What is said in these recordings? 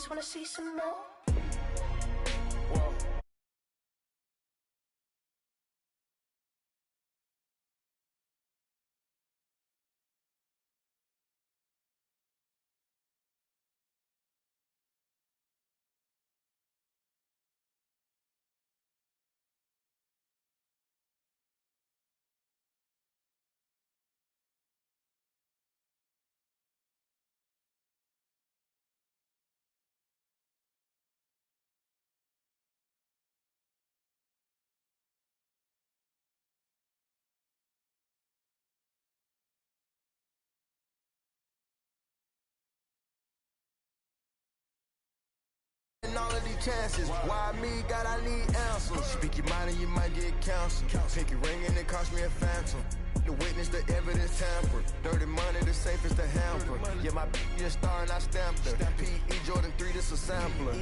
just wanna see some more. All of these chances, why me? God, I need answers. Speak your mind and you might get counseled. Pinky ring and it cost me a phantom. The witness, the evidence tampered. Dirty money, the safest the hamper. Yeah, my a star and I stamped her. P.E. Jordan 3, this a sampler.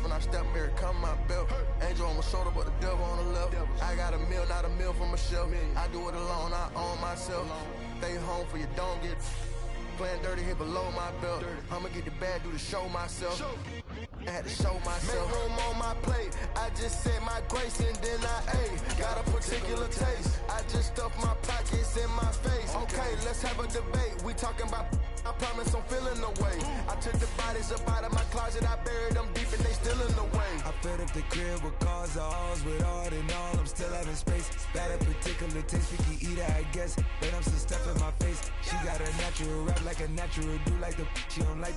When I step here, come my belt. Angel on my shoulder, but the devil on the left. I got a meal, not a meal from a shelf. I do it alone, I own myself. Stay home for you, don't get playing dirty here below my belt. I'ma get the bad, do the show myself. I had to show myself. Make room on my plate. I just said my grace and then I ate. Got a particular taste. I just stuffed my pockets in my face. Okay, let's have a debate. We talking about, I promise I'm feeling the way. I took the bodies up out of my closet. I buried them deep and they still in the way. I filled up the crib with cars, alls with all in all. I'm still having space. Got a particular taste. We can eat it, I guess. But I'm some stuff in my face. She got a natural rap like a natural do like the she don't like.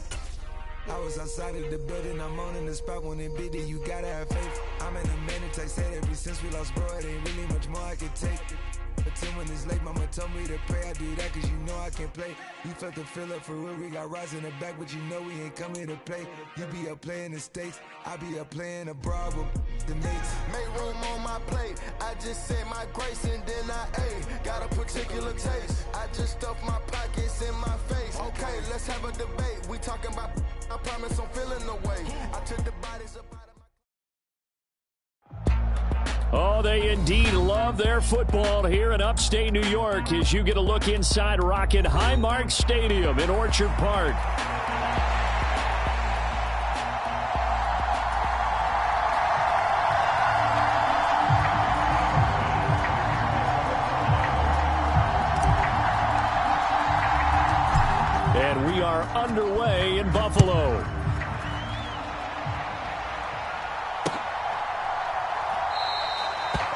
I was outside of the building, I'm on in the spot when it be there, you gotta have faith. I'm in a minute, I said ever since we lost bro, it ain't really much more I can take. But 10 when it's late, mama told me to pray, I do that cause you know I can play. You felt the fill up for real, we got rise in the back, but you know we ain't come here to play. You be up playing the States, I be up playing abroad with the mates. Make room on my plate, I just said my grace and then I ate. Got a particular taste, I just stuffed my pockets in my face. Okay, let's have a debate, we talking about, I promise I'm feeling the way. I took the bodies up out of my... Oh, they indeed love their football here in upstate New York as you get a look inside Rocket Highmark Stadium in Orchard Park. And we are underway in Buffalo.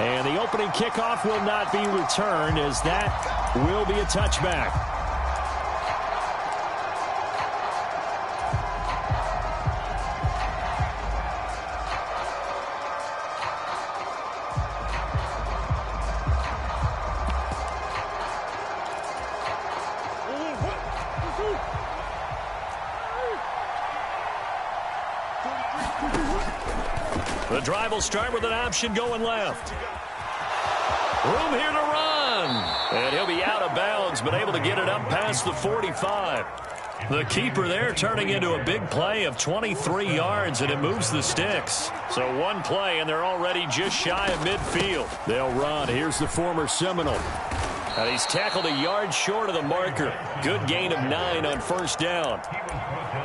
And the opening kickoff will not be returned as that will be a touchback. The drive will start with an option going left. Room here to run. And he'll be out of bounds, but able to get it up past the 45. The keeper there turning into a big play of 23 yards, and it moves the sticks. So one play, and they're already just shy of midfield. They'll run. Here's the former Seminole. And he's tackled a yard short of the marker. Good gain of 9 on first down.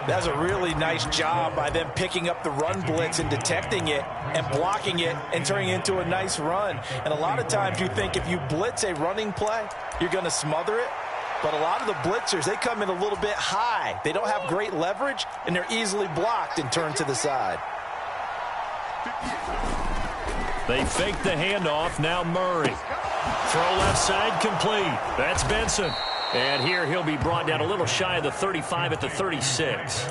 That's a really nice job by them picking up the run blitz and detecting it and blocking it and turning it into a nice run. And a lot of times you think if you blitz a running play, you're going to smother it. But a lot of the blitzers, they come in a little bit high. They don't have great leverage, and they're easily blocked and turned to the side. They fake the handoff. Now Murray. Throw left side complete. That's Benson. And here he'll be brought down a little shy of the 35 at the 36.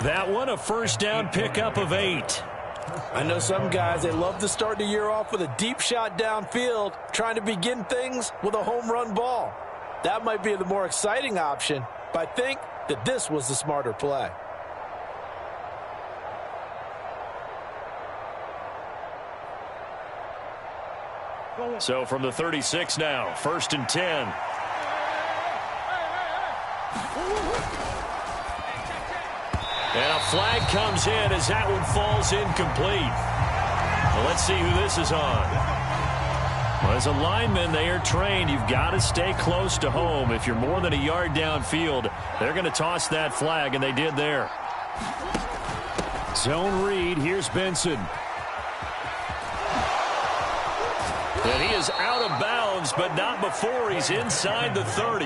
That one a first down pickup of 8. I know some guys, they love to start the year off with a deep shot downfield, trying to begin things with a home run ball. That might be the more exciting option, but I think that this was the smarter play. So from the 36 now, 1st and 10. And a flag comes in as that one falls incomplete. Well, let's see who this is on. Well, as a lineman, they are trained. You've got to stay close to home. If you're more than a yard downfield, they're going to toss that flag, and they did there. Zone read. Here's Benson. And he is out of bounds, but not before he's inside the 30.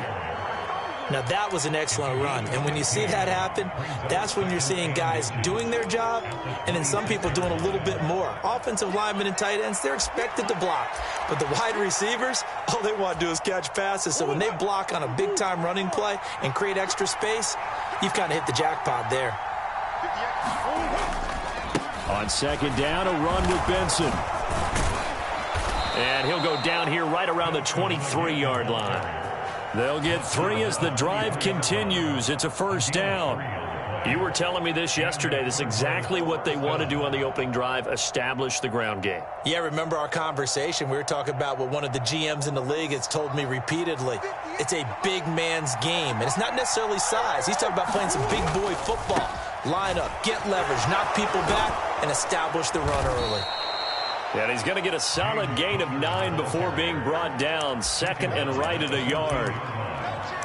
Now, that was an excellent run. And when you see that happen, that's when you're seeing guys doing their job and then some people doing a little bit more. Offensive linemen and tight ends, they're expected to block. But the wide receivers, all they want to do is catch passes. So when they block on a big-time running play and create extra space, you've kind of hit the jackpot there. On second down, a run with Benson. And he'll go down here right around the 23-yard line. They'll get 3 as the drive continues. It's a first down. You were telling me this yesterday. This is exactly what they want to do on the opening drive, establish the ground game. Yeah, remember our conversation. We were talking about what one of the GMs in the league has told me repeatedly. It's a big man's game, and it's not necessarily size. He's talking about playing some big boy football. Line up, get leverage, knock people back, and establish the run early. And he's going to get a solid gain of 9 before being brought down. Second and right at a yard.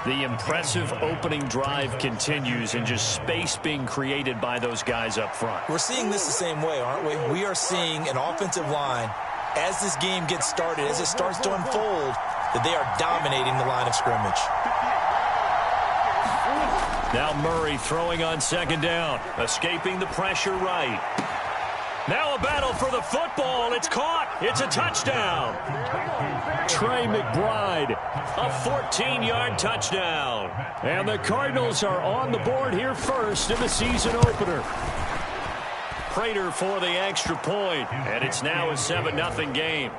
The impressive opening drive continues and just space being created by those guys up front. We're seeing this the same way, aren't we? We are seeing an offensive line, as this game gets started, as it starts to unfold, that they are dominating the line of scrimmage. Now Murray throwing on second down, escaping the pressure right. Now a battle for the football. It's caught. It's a touchdown. Trey McBride, a 14-yard touchdown. And the Cardinals are on the board here first in the season opener. Prater for the extra point, and it's now a 7-0 game.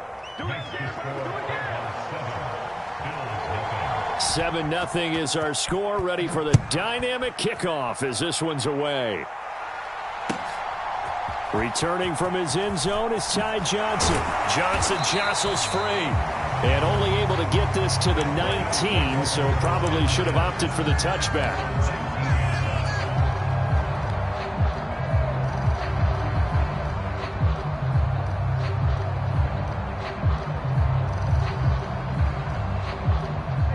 7-0 is our score. Ready for the dynamic kickoff as this one's away. Returning from his end zone is Ty Johnson. Johnson jostles free and only able to get this to the 19, so probably should have opted for the touchback.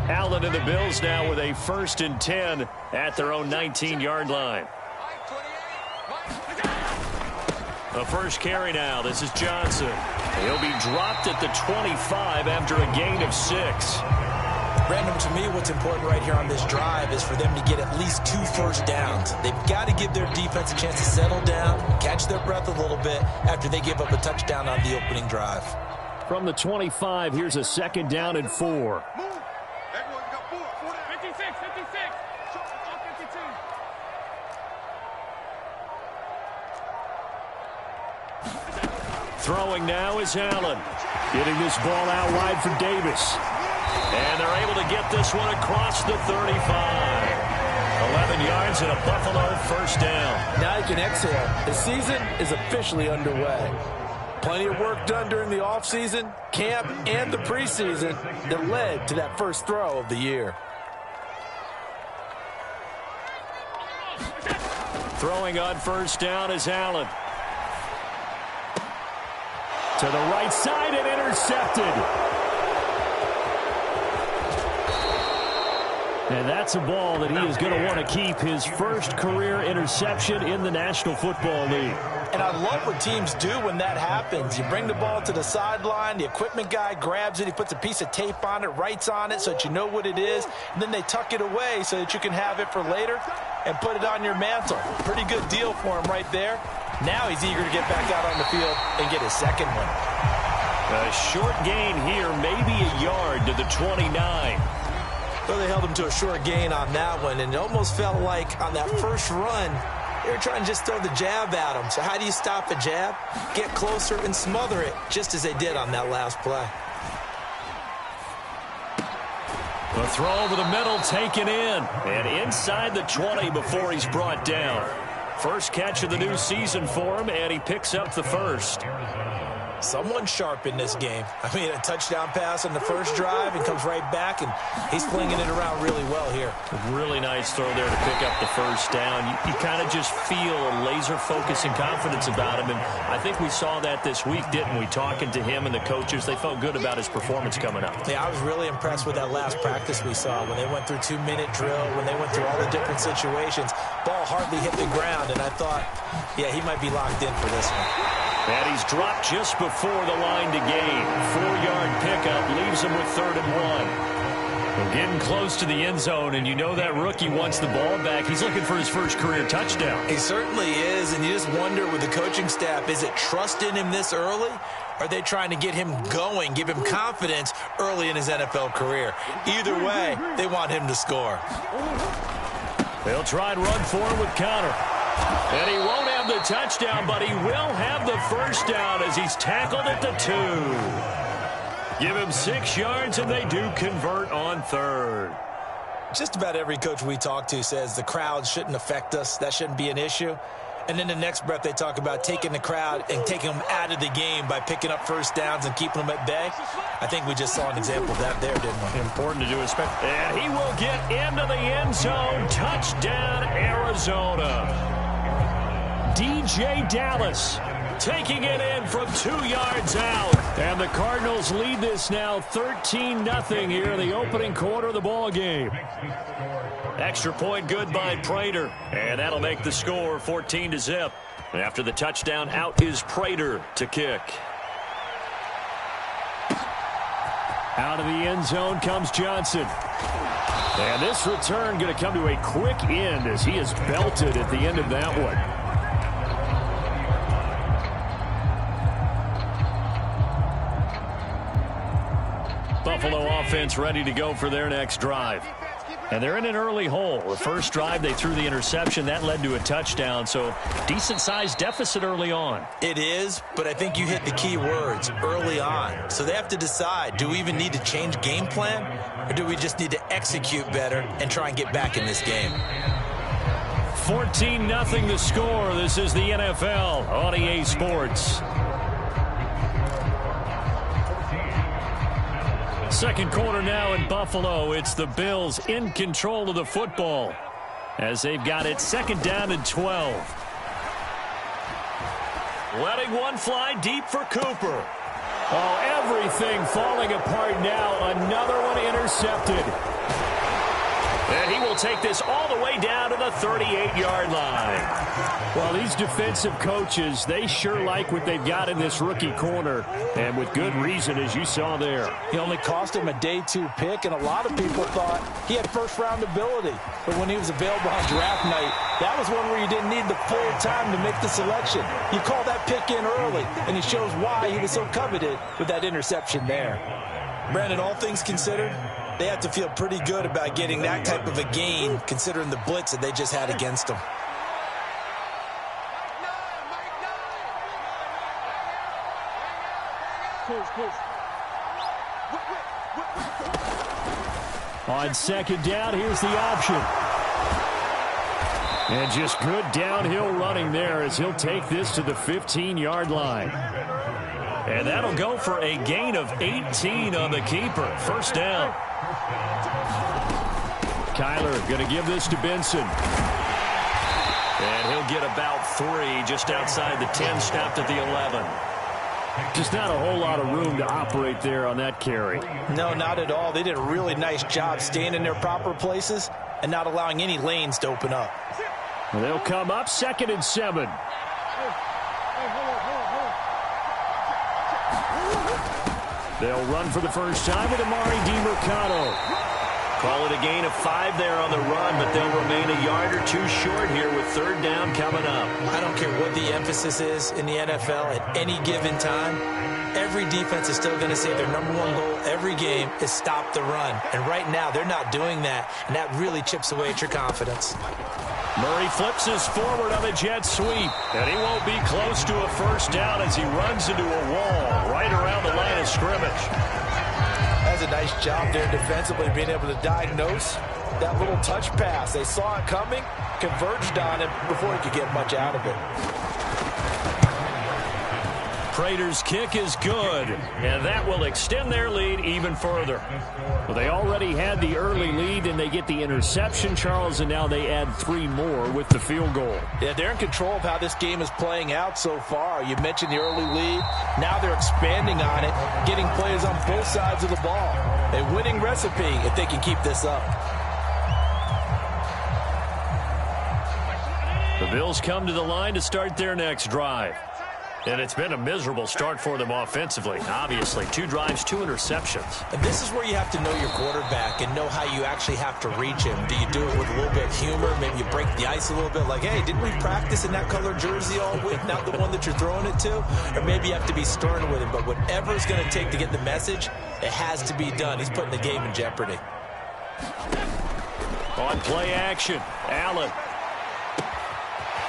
Allen and the Bills now with a 1st and 10 at their own 19-yard line. The first carry now. This is Johnson. He'll be dropped at the 25 after a gain of 6. Brandon, to me, what's important right here on this drive is for them to get at least 2 first downs. They've got to give their defense a chance to settle down, catch their breath a little bit after they give up a touchdown on the opening drive. From the 25, here's a 2nd down and 4. Throwing now is Allen. Getting this ball out wide for Davis. And they're able to get this one across the 35. 11 yards and a Buffalo first down. Now you can exhale. The season is officially underway. Plenty of work done during the offseason, camp, and the preseason that led to that first throw of the year. Throwing on first down is Allen. To the right side and intercepted. And that's a ball that he is going to want to keep, his first career interception in the National Football League. And I love what teams do when that happens. You bring the ball to the sideline, the equipment guy grabs it, he puts a piece of tape on it, writes on it so that you know what it is, and then they tuck it away so that you can have it for later and put it on your mantle. Pretty good deal for him right there. Now he's eager to get back out on the field and get his second one. A short gain here, maybe a yard to the 29. Well, they held him to a short gain on that one, and it almost felt like on that first run, they were trying to just throw the jab at him. So how do you stop a jab? Get closer and smother it, just as they did on that last play. The throw over the middle taken in, and inside the 20 before he's brought down. First catch of the new season for him, and he picks up the first. Someone sharp in this game. I mean, a touchdown pass on the first drive and comes right back, and he's flinging it around really well here. Really nice throw there to pick up the first down. You kind of just feel a laser focus and confidence about him, and I think we saw that this week, didn't we? Talking to him and the coaches, they felt good about his performance coming up. Yeah, I was really impressed with that last practice we saw when they went through 2-minute drill, when they went through all the different situations. Ball hardly hit the ground, and I thought, yeah, he might be locked in for this one. And he's dropped just before the line to gain. 4-yard pickup leaves him with 3rd and 1. We're getting close to the end zone, and you know that rookie wants the ball back. He's looking for his first career touchdown. He certainly is, and you just wonder with the coaching staff, is it trust in him this early? Or are they trying to get him going, give him confidence early in his NFL career? Either way, they want him to score. They'll try and run for him with Conner. And he won't have the touchdown, but he will have the first down as he's tackled at the 2. Give him 6 yards, and they do convert on 3rd. Just about every coach we talk to says the crowd shouldn't affect us. That shouldn't be an issue. And then the next breath they talk about taking the crowd and taking them out of the game by picking up first downs and keeping them at bay. I think we just saw an example of that there, didn't we? Important to do, especially. And he will get into the end zone. Touchdown, Arizona. DJ Dallas taking it in from 2 yards out. And the Cardinals lead this now 13-0 here in the opening quarter of the ball game. Extra point good by Prater. And that'll make the score 14-0. After the touchdown, out is Prater to kick. Out of the end zone comes Johnson. And this return going to come to a quick end as he is belted at the end of that one. Buffalo offense ready to go for their next drive. And they're in an early hole. The first drive, they threw the interception. That led to a touchdown, so decent-sized deficit early on. It is, but I think you hit the key words, early on. So they have to decide, do we even need to change game plan, or do we just need to execute better and try and get back in this game? 14-0 the score. This is the NFL on EA Sports. Second quarter now in Buffalo. It's the Bills in control of the football as they've got it 2nd down and 12. Letting one fly deep for Cooper. Oh, everything falling apart now. Another one intercepted. And he will take this all the way down to the 38-yard line. Well, these defensive coaches, they sure like what they've got in this rookie corner, and with good reason, as you saw there. He only cost him a day 2 pick, and a lot of people thought he had first-round ability. But when he was available on draft night, that was one where you didn't need the full time to make the selection. You call that pick in early, and it shows why he was so coveted with that interception there. Brandon, all things considered, they have to feel pretty good about getting that type of a gain, considering the blitz that they just had against them. On 2nd down, here's the option. And just good downhill running there as he'll take this to the 15-yard line. And that'll go for a gain of 18 on the keeper. First down. Kyler going to give this to Benson. And he'll get about 3 just outside the 10, stopped at the 11. Just not a whole lot of room to operate there on that carry. No, not at all. They did a really nice job staying in their proper places and not allowing any lanes to open up. And they'll come up 2nd and 7. They'll run for the first time with Amari DiMercato. Call it a gain of 5 there on the run, but they'll remain a yard or 2 short here with 3rd down coming up. I don't care what the emphasis is in the NFL at any given time. Every defense is still going to say their #1 goal every game is stop the run. And right now, they're not doing that, and that really chips away at your confidence. Murray flips his forward on the jet sweep, and he won't be close to a first down as he runs into a wall right around the line of scrimmage. That's a nice job there defensively, being able to diagnose that little touch pass. They saw it coming, converged on it before he could get much out of it. Prater's kick is good, and that will extend their lead even further. Well, they already had the early lead, and they get the interception, Charles, and now they add 3 more with the field goal. Yeah, they're in control of how this game is playing out so far. You mentioned the early lead. Now they're expanding on it, getting plays on both sides of the ball. A winning recipe if they can keep this up. The Bills come to the line to start their next drive. And it's been a miserable start for them offensively. Obviously, 2 drives, 2 interceptions. And this is where you have to know your quarterback and know how you actually have to reach him. Do you do it with a little bit of humor? Maybe you break the ice a little bit like, hey, didn't we practice in that color jersey all week, not the one that you're throwing it to? Or maybe you have to be stern with him. But whatever it's going to take to get the message, it has to be done. He's putting the game in jeopardy. On play action, Allen.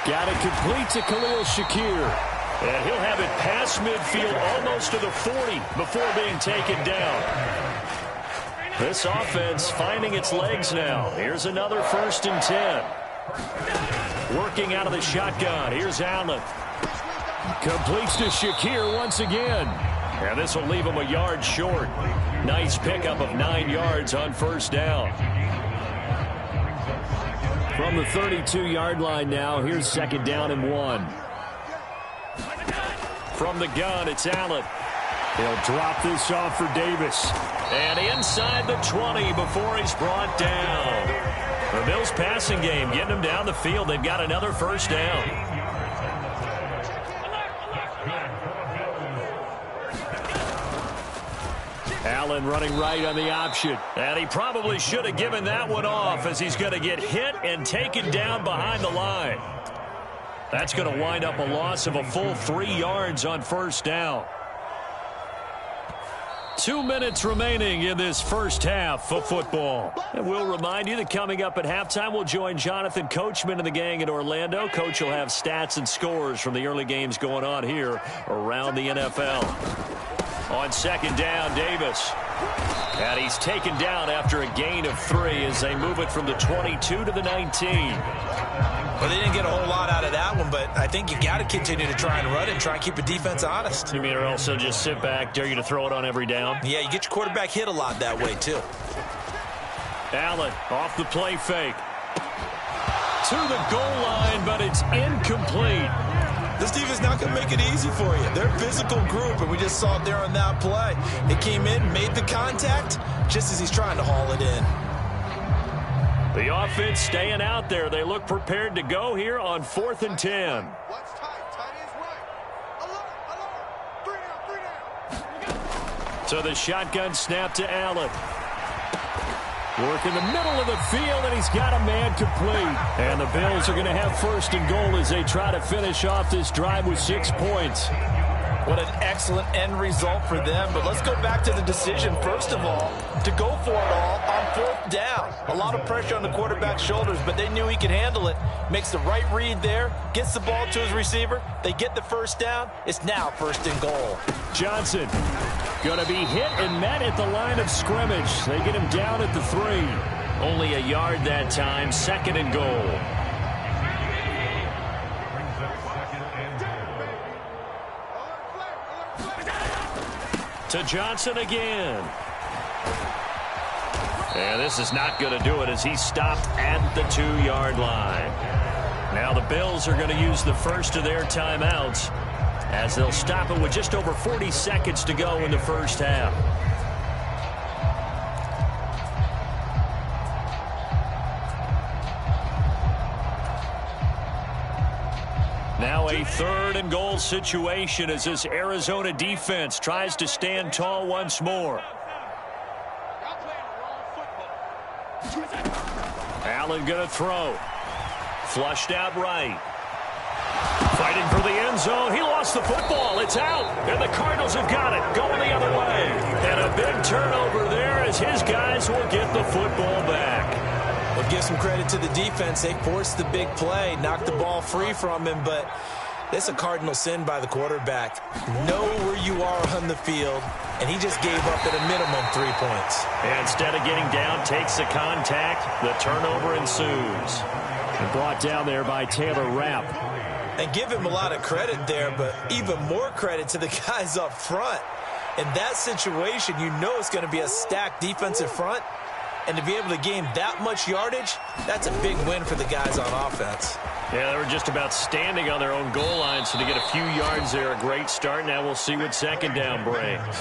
Got it complete to Khalil Shakir. And he'll have it past midfield almost to the 40 before being taken down. This offense finding its legs now. Here's another 1st and 10. Working out of the shotgun. Here's Allen. Completes to Shakir once again. And this will leave him a yard short. Nice pickup of 9 yards on 1st down. From the 32-yard line now, here's 2nd down and 1. From the gun, it's Allen. He'll drop this off for Davis. And inside the 20 before he's brought down. The Bills passing game getting him down the field. They've got another 1st down. Allen running right on the option. And he probably should have given that one off as he's going to get hit and taken down behind the line. That's going to wind up a loss of a full 3 yards on 1st down. 2 minutes remaining in this first half of football. And we'll remind you that coming up at halftime, we'll join Jonathan Coachman and the gang in Orlando. Coach will have stats and scores from the early games going on here around the NFL. On 2nd down, Davis. And he's taken down after a gain of 3 as they move it from the 22 to the 19. Well, they didn't get a whole lot out of that one, but I think you got to continue to try and run it and try and keep the defense honest. You mean or also just sit back, dare you to throw it on every down? Yeah, you get your quarterback hit a lot that way, too. Allen off the play fake. To the goal line, but it's incomplete. This defense is not going to make it easy for you. They're a physical group, and we just saw it there on that play. It came in, made the contact, just as he's trying to haul it in. The offense staying out there. They look prepared to go here on 4th and 10. So the shotgun snap to Allen. Work in the middle of the field, and he's got a man complete. And the Bills are going to have 1st and goal as they try to finish off this drive with 6 points. What an excellent end result for them. But let's go back to the decision, first of all, to go for it all on 4th down. A lot of pressure on the quarterback's shoulders, but they knew he could handle it. Makes the right read there, gets the ball to his receiver. They get the 1st down. It's now 1st and goal. Johnson going to be hit and met at the line of scrimmage. They get him down at the 3. Only a yard that time, 2nd and goal. To Johnson again. And this is not going to do it as he stopped at the 2-yard line. Now the Bills are going to use the first of their timeouts as they'll stop it with just over 40 seconds to go in the first half. Now a 3rd and goal situation as this Arizona defense tries to stand tall once more. Allen going to throw. Flushed out right. Fighting for the end zone. He lost the football. It's out. And the Cardinals have got it. Going the other way. And a big turnover there as his guys will get the football back. Well, give some credit to the defense. They forced the big play, knocked the ball free from him, but this is a cardinal sin by the quarterback. Know where you are on the field, and he just gave up at a minimum 3 points. And instead of getting down, takes the contact. The turnover ensues. And brought down there by Taylor Rapp. And give him a lot of credit there, but even more credit to the guys up front. In that situation, you know it's going to be a stacked defensive front. And to be able to gain that much yardage, that's a big win for the guys on offense. Yeah, they were just about standing on their own goal line, so to get a few yards there, a great start. Now we'll see what second down brings.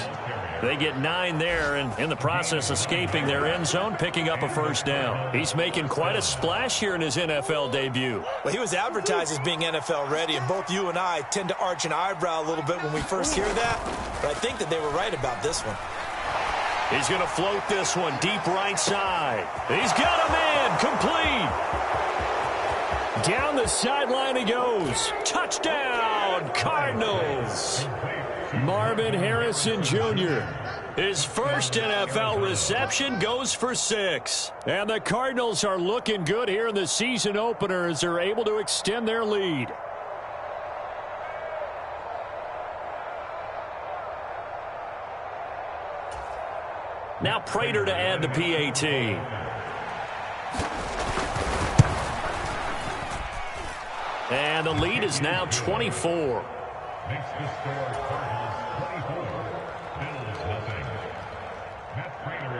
They get 9 there, and in the process escaping their end zone, picking up a first down. He's making quite a splash here in his NFL debut. Well, he was advertised as being NFL ready, and both you and I tend to arch an eyebrow a little bit when we first hear that. But I think that they were right about this one. He's going to float this one deep right side. He's got a man complete. Down the sideline he goes. Touchdown, Cardinals. Marvin Harrison Jr. His first NFL reception goes for 6. And the Cardinals are looking good here in the season opener as they're able to extend their lead. Now Prater to add the PAT. And the lead is now 24.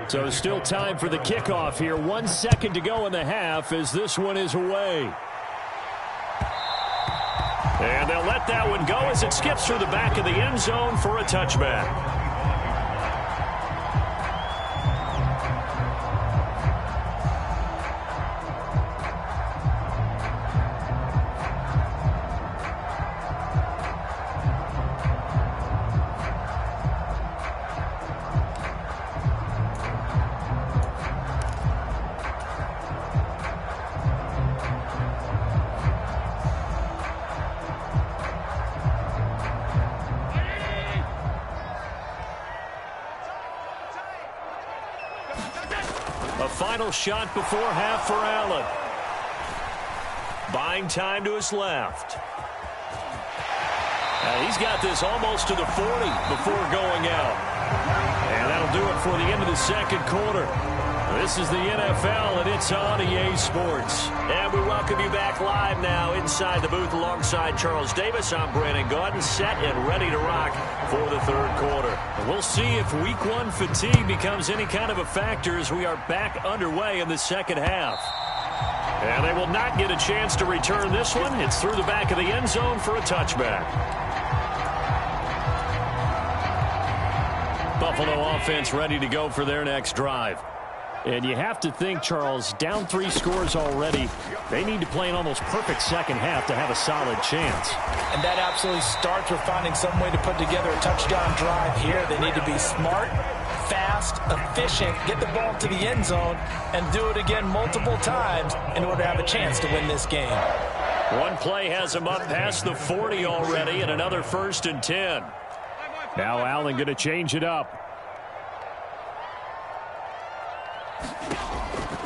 So still time for the kickoff here. 1 second to go in the half as this one is away. And they'll let that one go as it skips through the back of the end zone for a touchback. A final shot before half for Allen. Buying time to his left. He's got this almost to the 40 before going out. And that'll do it for the end of the second quarter. This is the NFL, and it's on EA Sports. And we welcome you back live now inside the booth alongside Charles Davis. I'm Brandon Gaudin, set and ready to rock for the third quarter. And we'll see if week 1 fatigue becomes any kind of a factor as we are back underway in the second half. And they will not get a chance to return this one. It's through the back of the end zone for a touchback. Buffalo offense ready to go for their next drive. And you have to think, Charles, down 3 scores already. They need to play an almost perfect second half to have a solid chance. And that absolutely starts with finding some way to put together a touchdown drive here. They need to be smart, fast, efficient, get the ball to the end zone, and do it again multiple times in order to have a chance to win this game. One play has them up past the 40 already, and another 1st and 10. Now Allen going to change it up.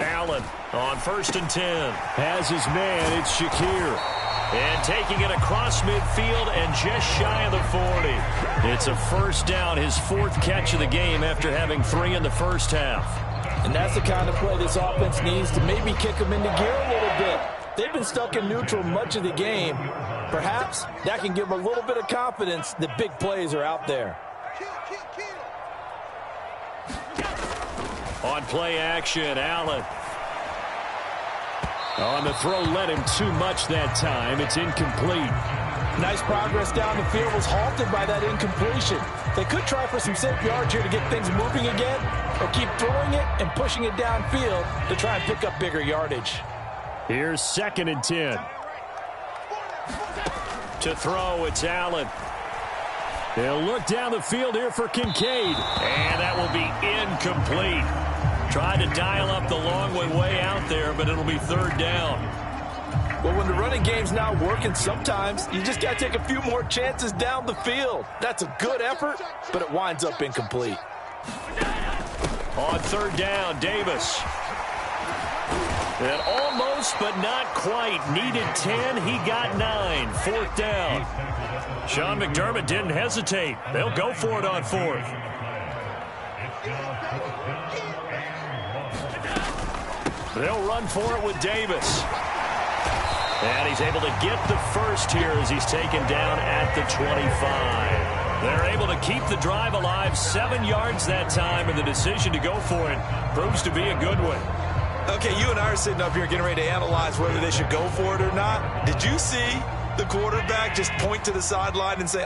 Allen on 1st and 10. Has his man, it's Shakir. And taking it across midfield and just shy of the 40. It's a first down, his 4th catch of the game after having 3 in the first half. And that's the kind of play this offense needs to maybe kick them into gear a little bit. They've been stuck in neutral much of the game. Perhaps that can give them a little bit of confidence that big plays are out there. On play action, Allen. On the throw, led him too much that time. It's incomplete. Nice progress down the field, was halted by that incompletion. They could try for some safe yards here to get things moving again, or keep throwing it and pushing it downfield to try and pick up bigger yardage. Here's 2nd and 10. To throw, it's Allen. They'll look down the field here for Kincaid. And that will be incomplete. Tried to dial up the long way out there, but it'll be 3rd down. Well, when the running game's not working, sometimes you just got to take a few more chances down the field. That's a good effort, but it winds up incomplete. On 3rd down, Davis. And almost, but not quite. Needed 10, he got 9. 4th down. Sean McDermott didn't hesitate. They'll go for it on 4th. They'll run for it with Davis. And he's able to get the first here as he's taken down at the 25. They're able to keep the drive alive, 7 yards that time, and the decision to go for it proves to be a good one. Okay, you and I are sitting up here getting ready to analyze whether they should go for it or not. Did you see the quarterback just point to the sideline and say,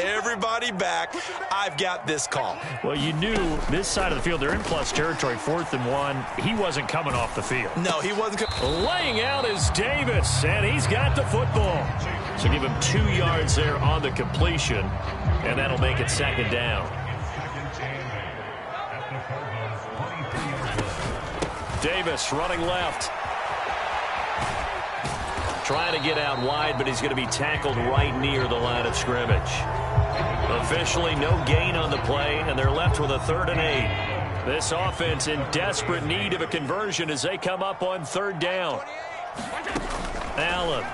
everybody back, I've got this call? Well, you knew this side of the field, they're in plus territory, 4th and 1. He wasn't coming off the field. No, he wasn't. Laying out is Davis, and he's got the football. So give him 2 yards there on the completion, and that'll make it 2nd down. Davis running left. Trying to get out wide, but he's going to be tackled right near the line of scrimmage. Officially no gain on the play, and they're left with a 3rd and 8. This offense in desperate need of a conversion as they come up on 3rd down. Allen.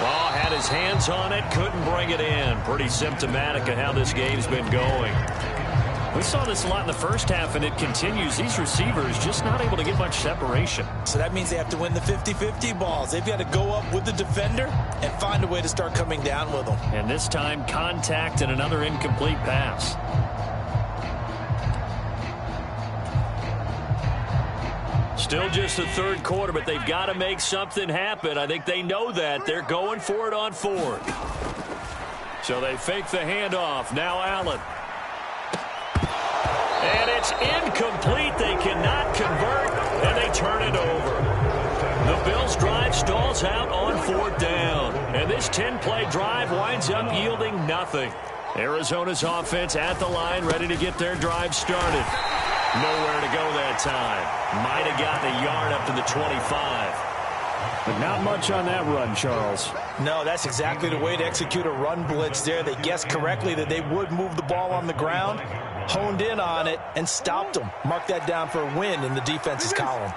Well, had his hands on it, couldn't bring it in. Pretty symptomatic of how this game's been going. We saw this a lot in the first half, and it continues. These receivers just not able to get much separation. So that means they have to win the 50-50 balls. They've got to go up with the defender and find a way to start coming down with them. And this time, contact and another incomplete pass. Still just the 3rd quarter, but they've got to make something happen. I think they know that. They're going for it on 4th. So they fake the handoff. Now Allen. And it's incomplete. They cannot convert, and they turn it over. The Bills' drive stalls out on 4th down. And this 10-play drive winds up yielding nothing. Arizona's offense at the line, ready to get their drive started. Nowhere to go that time. Might have gotten a yard up to the 25. But not much on that run, Charles. No, that's exactly the way to execute a run blitz there. They guessed correctly that they would move the ball on the ground, honed in on it, and stopped them. Mark that down for a win in the defense's column.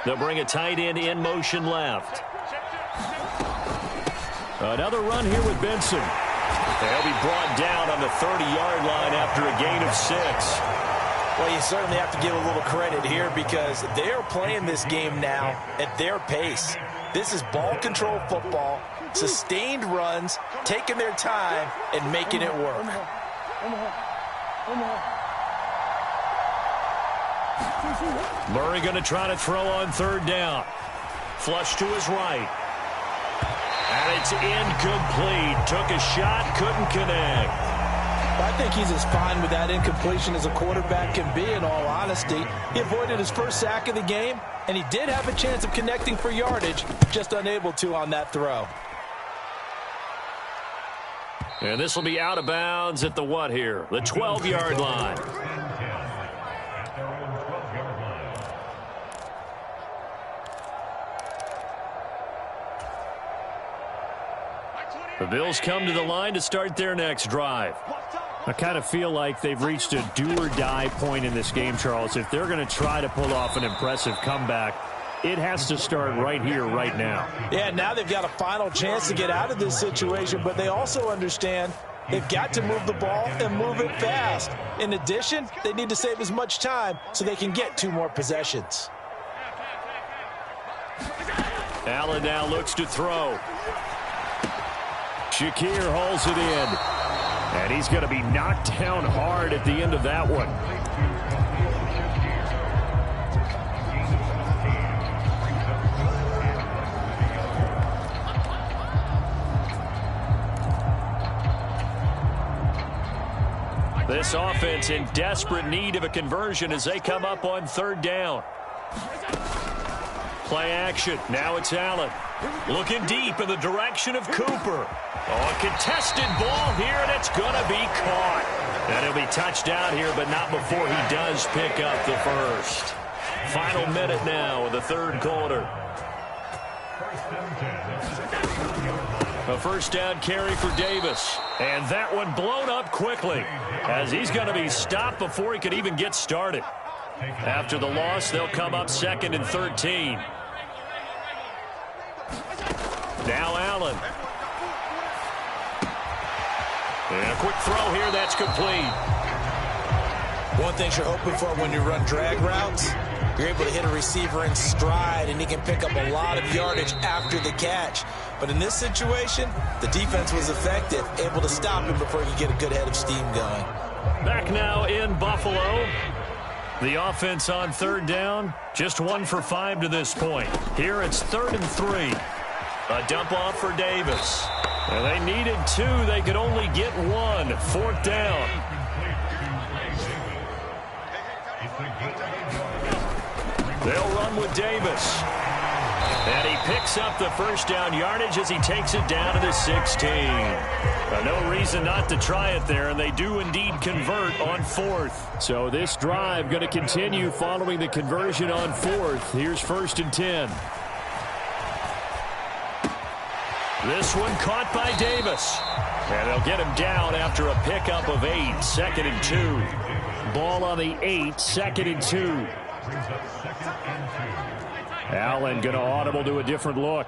They'll bring a tight end in motion left. Another run here with Benson. They'll be brought down on the 30-yard line after a gain of 6. Well, you certainly have to give a little credit here because they're playing this game now at their pace. This is ball control football, sustained runs, taking their time, and making it work. Murray going to try to throw on 3rd down. Flush to his right. And it's incomplete. Took a shot, couldn't connect. I think he's as fine with that incompletion as a quarterback can be, in all honesty. He avoided his first sack of the game, and he did have a chance of connecting for yardage, just unable to on that throw. And this will be out of bounds at the what here? The 12-yard line. The Bills come to the line to start their next drive. I kind of feel like they've reached a do-or-die point in this game, Charles. If they're going to try to pull off an impressive comeback, it has to start right here, right now. Yeah, now they've got a final chance to get out of this situation, but they also understand they've got to move the ball and move it fast. In addition, they need to save as much time so they can get 2 more possessions. Allen now looks to throw. Shakir holds it in. And he's going to be knocked down hard at the end of that one. This offense in desperate need of a conversion as they come up on 3rd down. Play action. Now it's Allen. Looking deep in the direction of Cooper. Oh, a contested ball here, and it's going to be caught. And he'll be touched down here, but not before he does pick up the first. Final minute now of the 3rd quarter. A first down carry for Davis. And that one blown up quickly as he's going to be stopped before he could even get started. After the loss, they'll come up 2nd and 13. Now Allen. And a quick throw here, that's complete. One thing you're hoping for when you run drag routes, you're able to hit a receiver in stride, and he can pick up a lot of yardage after the catch. But in this situation, the defense was effective, able to stop him before he could get a good head of steam going. Back now in Buffalo. The offense on third down, just 1 for 5 to this point. Here it's 3rd and 3. A dump off for Davis. And they needed 2. They could only get 1. 4th down. They'll run with Davis. And he picks up the first down yardage as he takes it down to the 16. No reason not to try it there, and they do indeed convert on 4th. So this drive going to continue following the conversion on 4th. Here's 1st and 10. This one caught by Davis. And they'll get him down after a pickup of 8. 2nd and 2. Ball on the 8. 2nd and 2. Allen going to audible to a different look.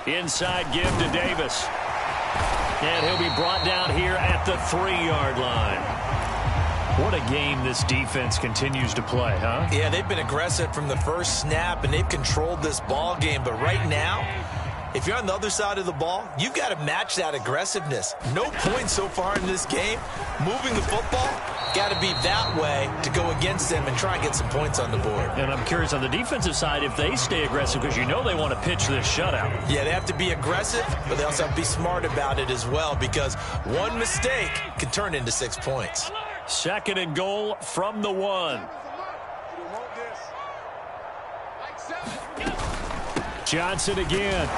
Inside give to Davis. And he'll be brought down here at the 3-yard line. What a game this defense continues to play, huh? Yeah, they've been aggressive from the first snap, and they've controlled this ball game. But right now, if you're on the other side of the ball, you've got to match that aggressiveness. No points so far in this game. Moving the football, got to be that way to go against them and try and get some points on the board. And I'm curious on the defensive side if they stay aggressive, because you know they want to pitch this shutout. Yeah, they have to be aggressive, but they also have to be smart about it as well, because one mistake can turn into 6 points. 2nd and goal from the 1. Johnson again.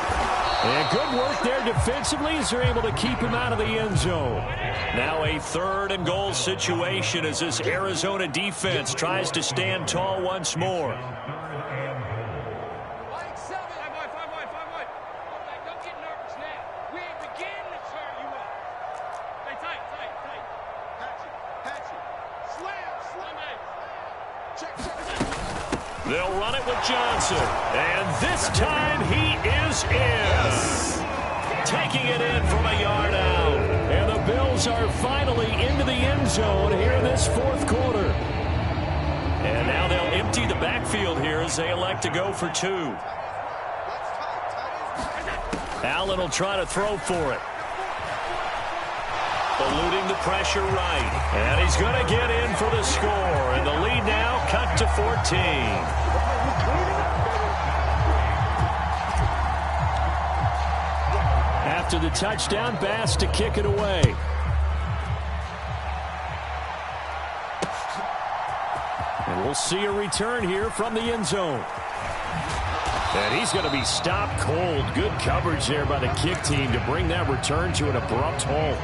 And good work there defensively as they're able to keep him out of the end zone. Now a 3rd and goal situation as this Arizona defense tries to stand tall once more. They'll run it with Johnson. And this time he is in. Taking it in from a yard out. And the Bills are finally into the end zone here in this 4th quarter. And now they'll empty the backfield here as they elect to go for 2. Allen will try to throw for it. Eluding the pressure right. And he's going to get in for the score. And the lead now cut to 14. After the touchdown, Bass to kick it away. And we'll see a return here from the end zone. And he's going to be stopped cold. Good coverage there by the kick team to bring that return to an abrupt halt.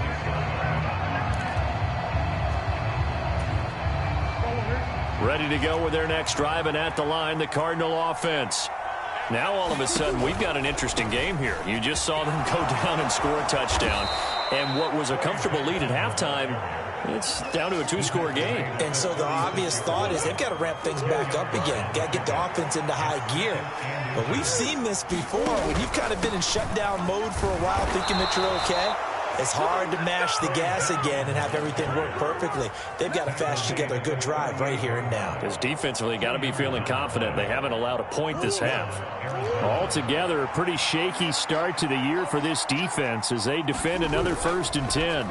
Ready to go with their next drive, and at the line, the Cardinal offense. Now, all of a sudden, we've got an interesting game here. You just saw them go down and score a touchdown. And what was a comfortable lead at halftime, it's down to a 2-score game. And so the obvious thought is they've got to ramp things back up again. Got to get the offense into high gear. But we've seen this before. When you've kind of been in shutdown mode for a while thinking that you're okay, it's hard to mash the gas again and have everything work perfectly. They've got to fashion together a good drive right here and now. Because defensively, got to be feeling confident. They haven't allowed a point this half. Altogether, a pretty shaky start to the year for this defense as they defend another 1st and 10.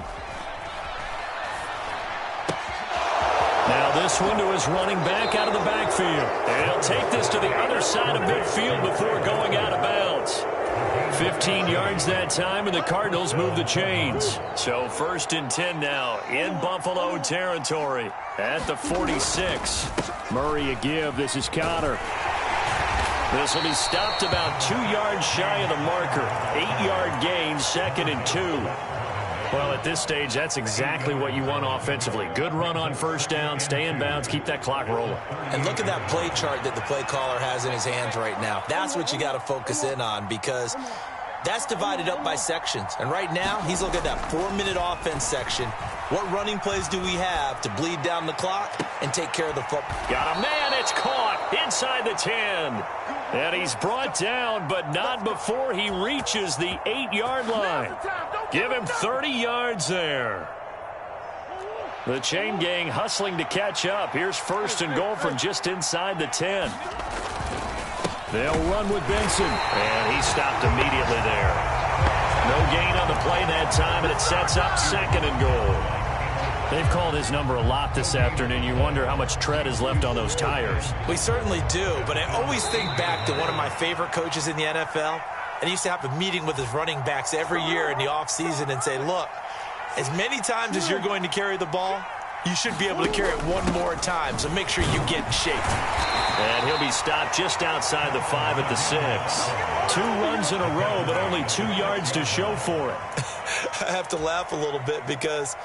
Now this one to his running back out of the backfield. And he'll take this to the other side of midfield before going out of bounds. 15 yards that time, and the Cardinals move the chains. So 1st and 10 now in Buffalo territory at the 46. Murray a give. This is Conner. This will be stopped about 2 yards shy of the marker. 8-yard gain, 2nd and 2. Well, at this stage, that's exactly what you want offensively. Good run on 1st down, stay in bounds, keep that clock rolling. And look at that play chart that the play caller has in his hands right now. That's what you got to focus in on, because that's divided up by sections. And right now, he's looking at that 4-minute offense section. What running plays do we have to bleed down the clock and take care of the football? Got a man, it's caught inside the 10. And he's brought down, but not before he reaches the 8-yard line. Give him 30 yards there. The chain gang hustling to catch up. Here's 1st and goal from just inside the 10. They'll run with Benson. And he stopped immediately there. No gain on the play that time, and it sets up 2nd and goal. They've called his number a lot this afternoon. You wonder how much tread is left on those tires. We certainly do, but I always think back to one of my favorite coaches in the NFL. And he used to have a meeting with his running backs every year in the offseason and say, look, as many times as you're going to carry the ball, you should be able to carry it one more time, so make sure you get in shape. And he'll be stopped just outside the 5 at the 6. 2 runs in a row, but only 2 yards to show for it. I have to laugh a little bit because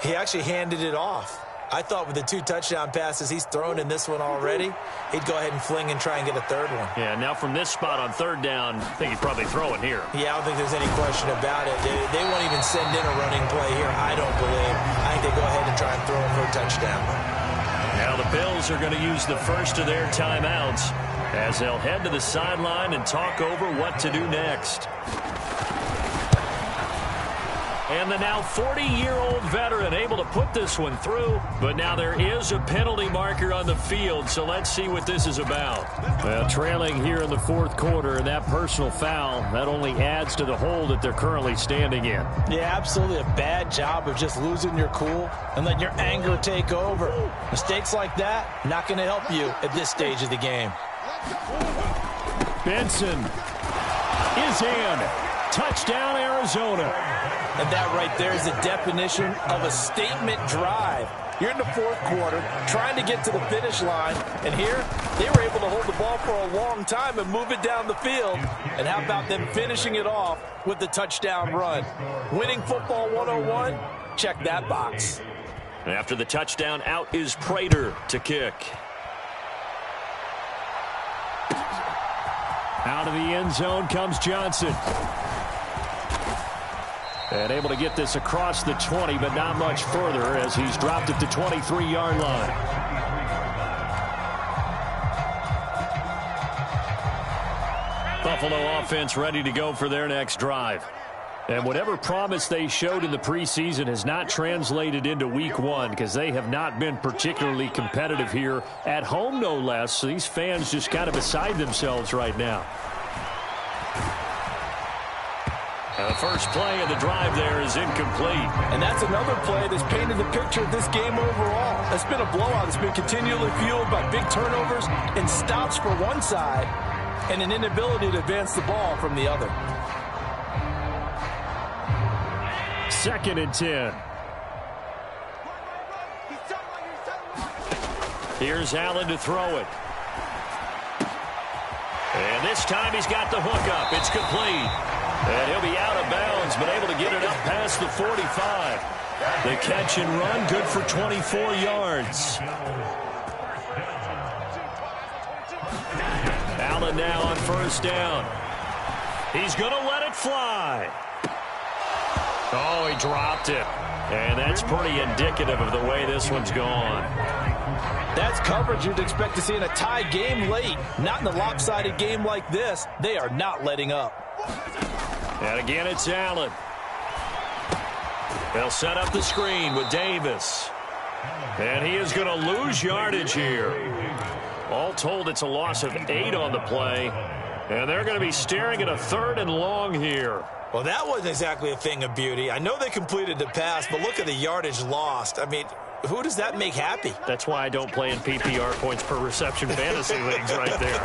he actually handed it off. I thought with the 2 touchdown passes he's thrown in this one already, he'd go ahead and fling and try and get a 3rd one. Yeah, now from this spot on 3rd down, I think he'd probably throw it here. Yeah, I don't think there's any question about it. They won't even send in a running play here, I don't believe. I think they go ahead and try and throw it for a touchdown. Now the Bills are going to use the first of their timeouts as they'll head to the sideline and talk over what to do next. And the now 40-year-old veteran able to put this one through. But now there is a penalty marker on the field, so let's see what this is about. Well, trailing here in the 4th quarter, and that personal foul, that only adds to the hole that they're currently standing in. Yeah, absolutely a bad job of just losing your cool and letting your anger take over. Mistakes like that, not going to help you at this stage of the game. Benson is in. Touchdown, Arizona. And that right there is the definition of a statement drive. You're in the 4th quarter, trying to get to the finish line, and here they were able to hold the ball for a long time and move it down the field. And how about them finishing it off with the touchdown run? Winning football 101, check that box. After the touchdown, out is Prater to kick. Out of the end zone comes Johnson. And able to get this across the 20, but not much further as he's dropped at the 23-yard line. Buffalo offense ready to go for their next drive. And whatever promise they showed in the preseason has not translated into week 1 because they have not been particularly competitive here at home, no less. So these fans just kind of beside themselves right now. The first play of the drive there is incomplete. And that's another play that's painted the picture of this game overall. It's been a blowout. It's been continually fueled by big turnovers and stops for one side and an inability to advance the ball from the other. 2nd and 10. Here's Allen to throw it. And this time he's got the hook up. It's complete. And he'll be out of bounds, but able to get it up past the 45. The catch and run, good for 24 yards. Allen now on 1st down. He's going to let it fly. Oh, he dropped it. And that's pretty indicative of the way this one's gone. That's coverage you'd expect to see in a tie game late. Not in a lopsided game like this. They are not letting up. And again, it's Allen. They'll set up the screen with Davis. And he is going to lose yardage here. All told, it's a loss of 8 on the play. And they're going to be staring at a 3rd and long here. Well, that wasn't exactly a thing of beauty. I know they completed the pass, but look at the yardage lost. I mean, who does that make happy? That's why I don't play in PPR points per reception fantasy leagues right there.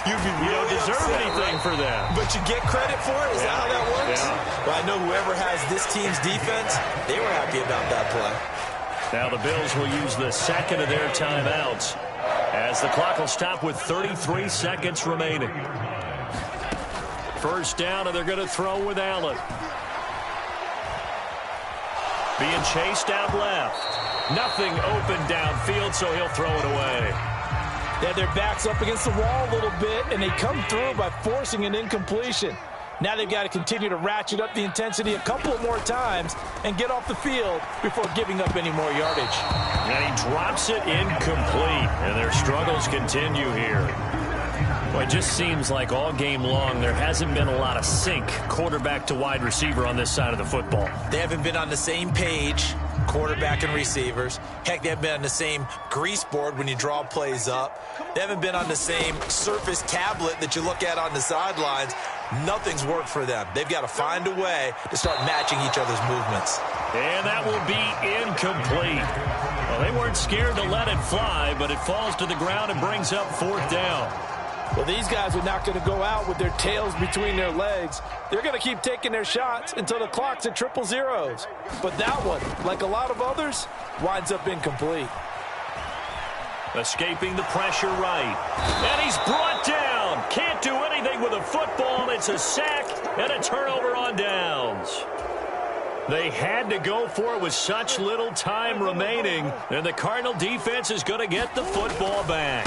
You don't deserve anything for that. But you get credit for it? Is that how that works? Yeah. Well, I know whoever has this team's defense, they were happy about that play. Now the Bills will use the 2nd of their timeouts as the clock will stop with 33 seconds remaining. 1st down, and they're going to throw with Allen. Being chased out left. Nothing open downfield, so he'll throw it away. Yeah, their back's up against the wall a little bit, and they come through by forcing an incompletion. Now they've got to continue to ratchet up the intensity a couple more times and get off the field before giving up any more yardage. And he drops it incomplete, and their struggles continue here. Well, it just seems like all game long there hasn't been a lot of sync quarterback to wide receiver on this side of the football. They haven't been on the same page, quarterback and receivers. Heck, they haven't been on the same grease board when you draw plays up. They haven't been on the same Surface tablet that you look at on the sidelines. Nothing's worked for them. They've got to find a way to start matching each other's movements. And that will be incomplete. Well, they weren't scared to let it fly, but it falls to the ground and brings up 4th down. Well, these guys are not going to go out with their tails between their legs. They're going to keep taking their shots until the clock's at 000. But that one, like a lot of others, winds up incomplete. Escaping the pressure right. And he's brought down. Can't do anything with a football. It's a sack and a turnover on downs. They had to go for it with such little time remaining. And the Cardinal defense is going to get the football back.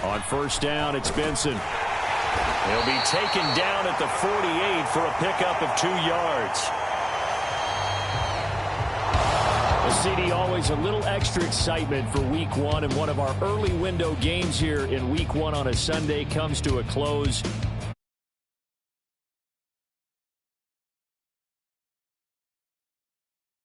On 1st down, it's Benson. He'll be taken down at the 48 for a pickup of 2 yards. Well, CD, always a little extra excitement for Week 1, and one of our early window games here in Week 1 on a Sunday comes to a close.